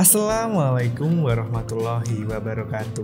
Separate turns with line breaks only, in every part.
Assalamualaikum warahmatullahi wabarakatuh.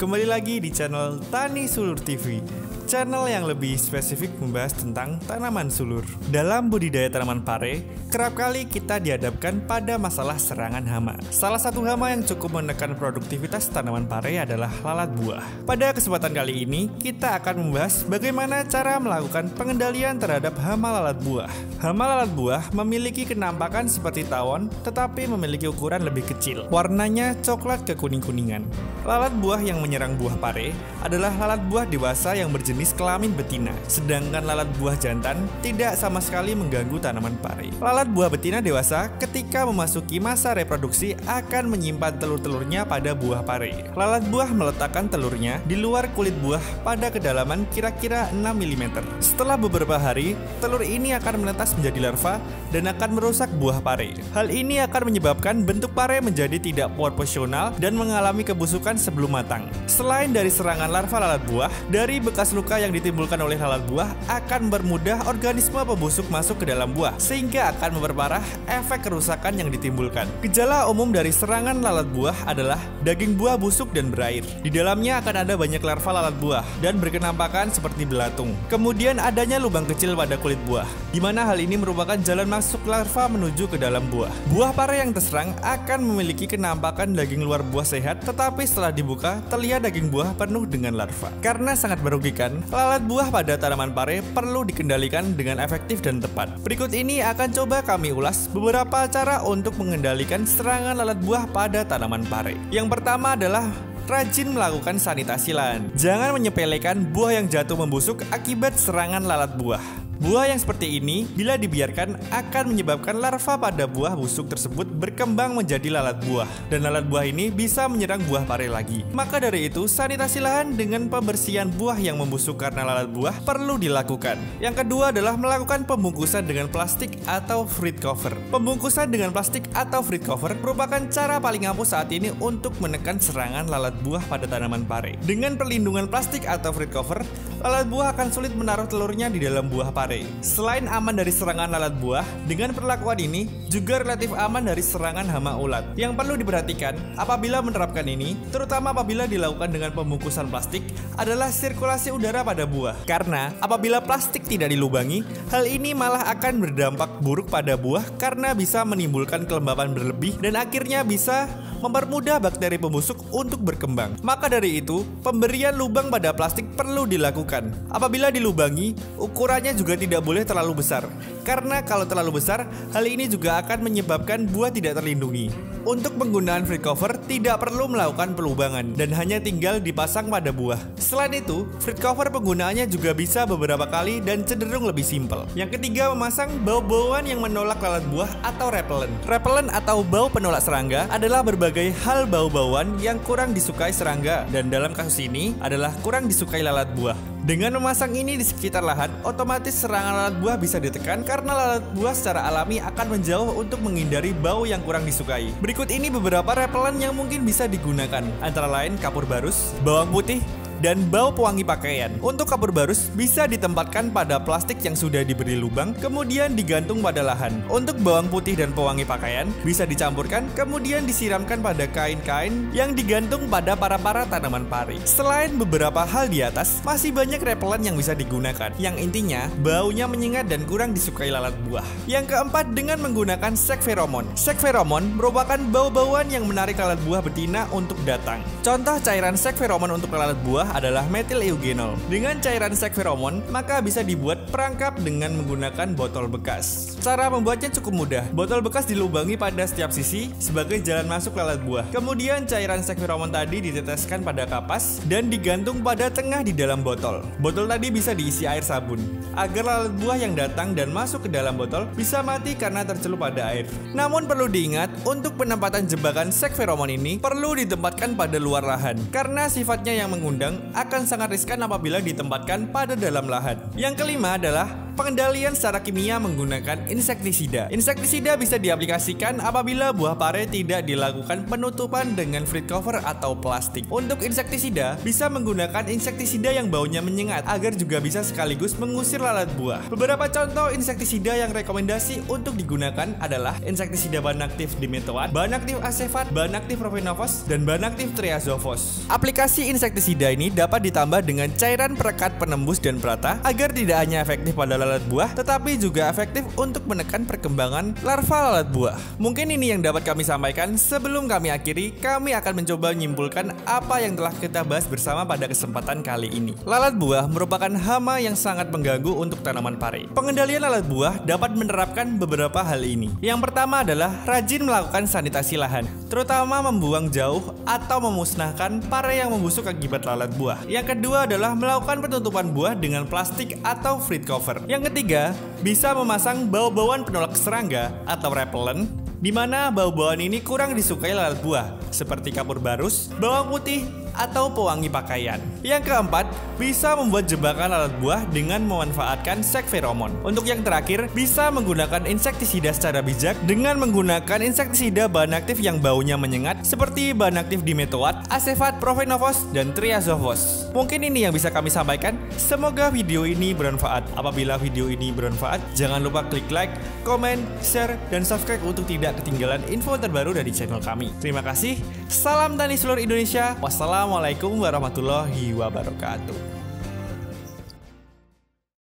Kembali lagi di channel Tani Sulur TV, channel yang lebih spesifik membahas tentang tanaman sulur. Dalam budidaya tanaman pare, kerap kali kita dihadapkan pada masalah serangan hama. Salah satu hama yang cukup menekan produktivitas tanaman pare adalah lalat buah. Pada kesempatan kali ini, kita akan membahas bagaimana cara melakukan pengendalian terhadap hama lalat buah. Hama lalat buah memiliki kenampakan seperti tawon, tetapi memiliki ukuran lebih kecil. Warnanya coklat kekuning-kuningan. Lalat buah yang menyerang buah pare adalah lalat buah dewasa yang berjenis kelamin betina, sedangkan lalat buah jantan tidak sama sekali mengganggu tanaman pare. Lalat buah betina dewasa ketika memasuki masa reproduksi akan menyimpan telur-telurnya pada buah pare. Lalat buah meletakkan telurnya di luar kulit buah pada kedalaman kira-kira 6 mm. Setelah beberapa hari, telur ini akan menetas menjadi larva dan akan merusak buah pare. Hal ini akan menyebabkan bentuk pare menjadi tidak proporsional dan mengalami kebusukan sebelum matang. Selain dari serangan larva lalat buah, dari bekas luka yang ditimbulkan oleh lalat buah akan bermudah organisme pembusuk masuk ke dalam buah, sehingga akan memperparah efek kerusakan yang ditimbulkan. Gejala umum dari serangan lalat buah adalah daging buah busuk dan berair. Di dalamnya akan ada banyak larva lalat buah dan berkenampakan seperti belatung. Kemudian adanya lubang kecil pada kulit buah, di mana hal ini merupakan jalan masuk larva menuju ke dalam buah. Buah pare yang terserang akan memiliki kenampakan daging luar buah sehat, tetapi setelah dibuka terlihat daging buah penuh dengan larva. Karena sangat merugikan, lalat buah pada tanaman pare perlu dikendalikan dengan efektif dan tepat. Berikut ini akan coba kami ulas beberapa cara untuk mengendalikan serangan lalat buah pada tanaman pare. Yang pertama adalah rajin melakukan sanitasi lahan. Jangan menyepelekan buah yang jatuh membusuk akibat serangan lalat buah. Buah yang seperti ini, bila dibiarkan, akan menyebabkan larva pada buah busuk tersebut berkembang menjadi lalat buah. Dan lalat buah ini bisa menyerang buah pare lagi. Maka dari itu, sanitasi lahan dengan pembersihan buah yang membusuk karena lalat buah perlu dilakukan. Yang kedua adalah melakukan pembungkusan dengan plastik atau fruit cover. Pembungkusan dengan plastik atau fruit cover merupakan cara paling ampuh saat ini untuk menekan serangan lalat buah pada tanaman pare. Dengan perlindungan plastik atau fruit cover, lalat buah akan sulit menaruh telurnya di dalam buah pare. Selain aman dari serangan lalat buah, dengan perlakuan ini juga relatif aman dari serangan hama ulat. Yang perlu diperhatikan apabila menerapkan ini, terutama apabila dilakukan dengan pembungkusan plastik, adalah sirkulasi udara pada buah. Karena apabila plastik tidak dilubangi, hal ini malah akan berdampak buruk pada buah karena bisa menimbulkan kelembapan berlebih dan akhirnya bisa mempermudah bakteri pembusuk untuk berkembang. Maka dari itu, pemberian lubang pada plastik perlu dilakukan. Apabila dilubangi, ukurannya juga tidak boleh terlalu besar. Karena kalau terlalu besar, hal ini juga akan menyebabkan buah tidak terlindungi. Untuk penggunaan fruit cover tidak perlu melakukan pelubangan dan hanya tinggal dipasang pada buah. Selain itu, fruit cover penggunaannya juga bisa beberapa kali dan cenderung lebih simpel. Yang ketiga, memasang bau-bauan yang menolak lalat buah atau repellent. Repellent atau bau penolak serangga adalah berbagai hal bau-bauan yang kurang disukai serangga, dan dalam kasus ini adalah kurang disukai lalat buah. Dengan memasang ini di sekitar lahan, otomatis serangan lalat buah bisa ditekan karena lalat buah secara alami akan menjauh untuk menghindari bau yang kurang disukai. Berikut ini beberapa repellent yang mungkin bisa digunakan, antara lain kapur barus, bawang putih, dan bau pewangi pakaian. Untuk kapur barus bisa ditempatkan pada plastik yang sudah diberi lubang, kemudian digantung pada lahan. Untuk bawang putih dan pewangi pakaian bisa dicampurkan, kemudian disiramkan pada kain-kain yang digantung pada para tanaman pare. Selain beberapa hal di atas, masih banyak repellent yang bisa digunakan, yang intinya baunya menyengat dan kurang disukai lalat buah. Yang keempat, dengan menggunakan sek feromon. Sek feromon merupakan bau-bauan yang menarik lalat buah betina untuk datang. Contoh cairan sek feromon untuk lalat buah adalah metil eugenol. Dengan cairan sek feromon, maka bisa dibuat perangkap dengan menggunakan botol bekas. Cara membuatnya cukup mudah. Botol bekas dilubangi pada setiap sisi sebagai jalan masuk lalat buah. Kemudian cairan sek feromon tadi diteteskan pada kapas dan digantung pada tengah di dalam botol. Botol tadi bisa diisi air sabun agar lalat buah yang datang dan masuk ke dalam botol bisa mati karena tercelup pada air. Namun perlu diingat, untuk penempatan jebakan sek feromon ini perlu ditempatkan pada luar lahan karena sifatnya yang mengundang akan sangat riskan apabila ditempatkan pada dalam lahan. Yang kelima adalah Pengendalian secara kimia menggunakan insektisida. Insektisida bisa diaplikasikan apabila buah pare tidak dilakukan penutupan dengan fruit cover atau plastik. Untuk insektisida bisa menggunakan insektisida yang baunya menyengat agar juga bisa sekaligus mengusir lalat buah. Beberapa contoh insektisida yang rekomendasi untuk digunakan adalah insektisida bahan aktif dimetoat, bahan aktif asefat, bahan aktif profenofos, dan bahan aktif triazofos. Aplikasi insektisida ini dapat ditambah dengan cairan perekat penembus dan perata agar tidak hanya efektif pada lalat buah, tetapi juga efektif untuk menekan perkembangan larva lalat buah. Mungkin ini yang dapat kami sampaikan. Sebelum kami akhiri, kami akan mencoba menyimpulkan apa yang telah kita bahas bersama pada kesempatan kali ini. Lalat buah merupakan hama yang sangat mengganggu untuk tanaman pare. Pengendalian lalat buah dapat menerapkan beberapa hal ini. Yang pertama adalah rajin melakukan sanitasi lahan, terutama membuang jauh atau memusnahkan pare yang membusuk akibat lalat buah. Yang kedua adalah melakukan penutupan buah dengan plastik atau fruit cover. Yang ketiga, bisa memasang bau-bauan penolak serangga atau repellent, di mana bau-bauan ini kurang disukai lalat buah, seperti kapur barus, bawang putih, atau pewangi pakaian. Yang keempat, bisa membuat jebakan lalat buah dengan memanfaatkan sek feromon. Untuk yang terakhir, bisa menggunakan insektisida secara bijak dengan menggunakan insektisida bahan aktif yang baunya menyengat seperti bahan aktif dimetoat, asefat, profenofos, dan triazofos. Mungkin ini yang bisa kami sampaikan. Semoga video ini bermanfaat. Apabila video ini bermanfaat, jangan lupa klik like, komen, share, dan subscribe untuk tidak ketinggalan info terbaru dari channel kami. Terima kasih. Salam tani seluruh Indonesia. Wassalamualaikum warahmatullahi wabarakatuh.